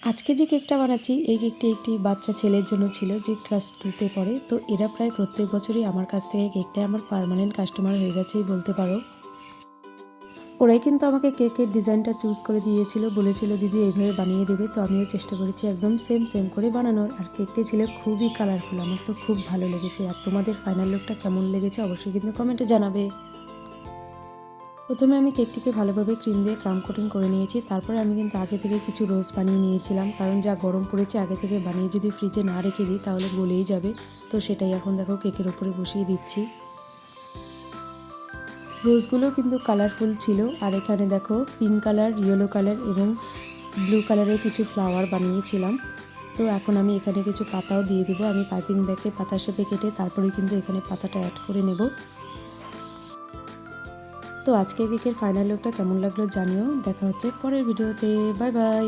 আজকে যে কেকটা বানাচ্ছি এই কেকটি একটি বাচ্চা ছেলের জন্য ছিল যে ক্লাস 2তে পড়ে। তো এরা প্রায় প্রত্যেক বছরই আমার কাছ থেকে কেকটা আমার পার্মানেন্ট কাস্টমার হয়ে গেছেই বলতে পারো। ওরাই কিন্তু আমাকে কেকের ডিজাইনটা চুজ করে দিয়েছিল, বলেছিল দিদি এইভাবে বানিয়ে দেবে। তো আমিও চেষ্টা করেছি একদম সেম করে বানানোর। আর কেকটি ছিল খুবই কালারফুল, আমার তো খুব ভালো লেগেছে। আর তোমাদের ফাইনাল লুকটা কেমন লেগেছে অবশ্যই কিন্তু কমেন্টে জানাবে। প্রথমে আমি কেকটিকে ভালোভাবে ক্রিম দিয়ে ক্রাম কোটিং করে নিয়েছি। তারপরে আমি কিন্তু আগে থেকে কিছু রোজ বানিয়ে নিয়েছিলাম, কারণ যা গরম পড়েছে আগে থেকে বানিয়ে যদি ফ্রিজে না রেখে দিই তাহলে গলেই যাবে। তো সেটাই এখন দেখো কেকের উপরে বসিয়ে দিচ্ছি। রোজগুলো কিন্তু কালারফুল ছিল। আর এখানে দেখো পিঙ্ক কালার, ইয়েলো কালার এবং ব্লু কালারের কিছু ফ্লাওয়ার বানিয়েছিলাম। তো এখন আমি এখানে কিছু পাতাও দিয়ে দেবো। আমি পাইপিং ব্যাগে পাতা শেপে কেটে তারপরে কিন্তু এখানে পাতাটা অ্যাড করে নেব। তো আজকের কেকের ফাইনাল লুকটা কেমন লাগলো জানিও। দেখা হচ্ছে পরের ভিডিওতে। Bye bye.